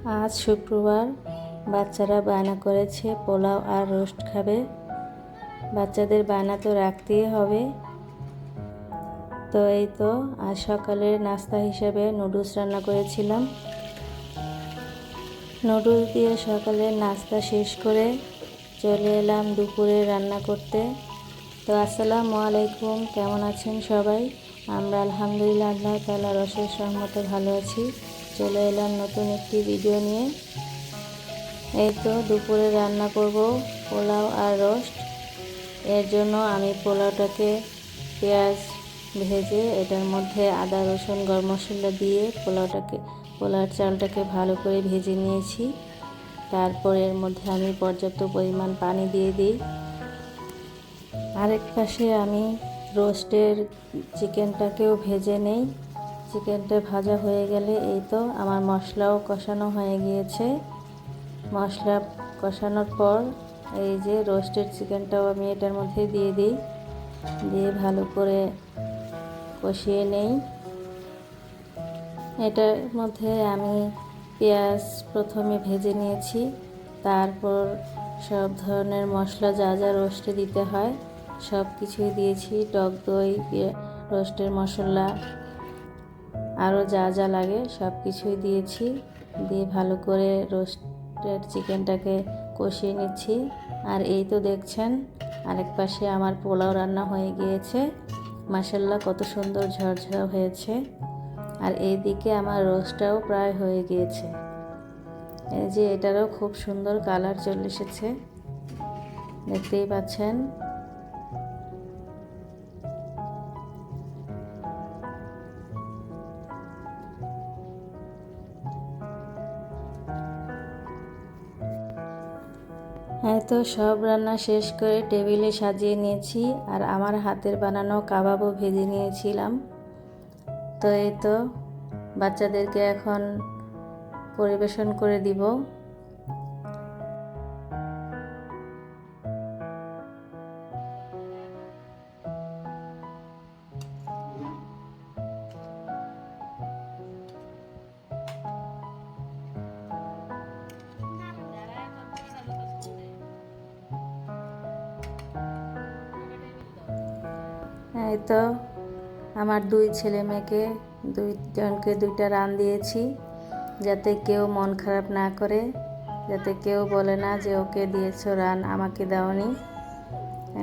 আজ শুক্রবার, বাচ্চারা বায়না করেছে পোলাও আর রোস্ট খাবে। বাচ্চাদের বায়না তো রাখতেই হবে। তো এই তো আজ সকালের নাস্তা হিসেবে নুডলস রান্না করেছিলাম। নুডলস দিয়ে সকালের নাস্তা শেষ করে চলে এলাম দুপুরে রান্না করতে। তো আসসালামু আলাইকুম, কেমন আছেন সবাই? আমরা আলহামদুলিল্লাহ আল্লাহ তাআলার অশেষ রহমতে ভালো আছি। চলে এলাম নতুন একটি ভিডিও নিয়ে। এই তো দুপুরে রান্না করব পোলাও আর রোস্ট। এর জন্য আমি পোলাওটাকে পেঁয়াজ ভেজে এটার মধ্যে আদা রসুন গরম মশলা দিয়ে পোলাওর চালটাকে ভালো করে ভেজে নিয়েছি। তারপর এর মধ্যে আমি পর্যাপ্ত পরিমাণ পানি দিয়ে দিই। আরেক পাশে আমি রোস্টের চিকেনটাকেও ভেজে নেই। চিকেনটা ভাজা হয়ে গেলে এই তো আমার মশলাও কষানো হয়ে গিয়েছে। মশলা কষানোর পর এই যে রোস্টেড চিকেনটাও আমি এটার মধ্যে দিয়ে দিই, দিয়ে ভালো করে কষিয়ে নেই। এটার মধ্যে আমি পেঁয়াজ প্রথমে ভেজে নিয়েছি, তারপর সব ধরনের মশলা যা যা রোস্টে দিতে হয় সব কিছুই দিয়েছি। টক দই, রোস্টের মশলা, আরও যা যা লাগে সব কিছুই দিয়েছি। দিয়ে ভালো করে রোস্টেড চিকেনটাকে কষিয়ে নিচ্ছি। আর এই তো দেখছেন আরেক পাশে আমার পোলাও রান্না হয়ে গিয়েছে। মাশাআল্লাহ কত সুন্দর ঝরঝরা হয়েছে। আর এইদিকে আমার রোস্টটাও প্রায় হয়ে গিয়েছে। এই যে এটারও খুব সুন্দর কালার চলে এসেছে, দেখতেই পাচ্ছেন। হ্যাঁ, তো সব রান্না শেষ করে টেবিলে সাজিয়ে নিয়েছি। আর আমার হাতের বানানো কাবাবও ভেজে নিয়েছিলাম। তো এই তো বাচ্চাদেরকে এখন পরিবেশন করে দিব। এই তো আমার দুই ছেলে মেয়েকে দুইজনকে দুইটা রান দিয়েছি, যাতে কেউ মন খারাপ না করে, যাতে কেউ বলে না যে ওকে দিয়েছো রান আমাকে দাওনি।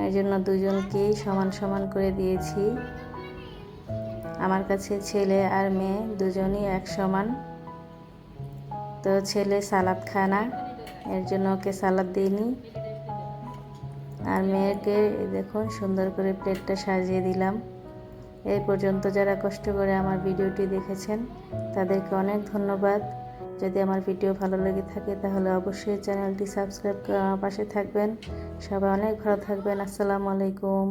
এই জন্য দুজনকেই সমান সমান করে দিয়েছি। আমার কাছে ছেলে আর মেয়ে দুজনই এক সমান। তো ছেলে সালাদ খায় না, এর জন্য ওকে সালাদ দিইনি। আর মেয়েকে দেখুন সুন্দর করে প্লেটটা সাজিয়ে দিলাম। এই পর্যন্ত যারা কষ্ট করে আমার ভিডিওটি দেখেছেন তাদেরকে অনেক ধন্যবাদ। যদি আমার ভিডিও ভালো লেগে থাকে তাহলে অবশ্যই চ্যানেলটি সাবস্ক্রাইব করে আমার পাশে থাকবেন। সবাই অনেক ভালো থাকবেন। আসসালামু আলাইকুম।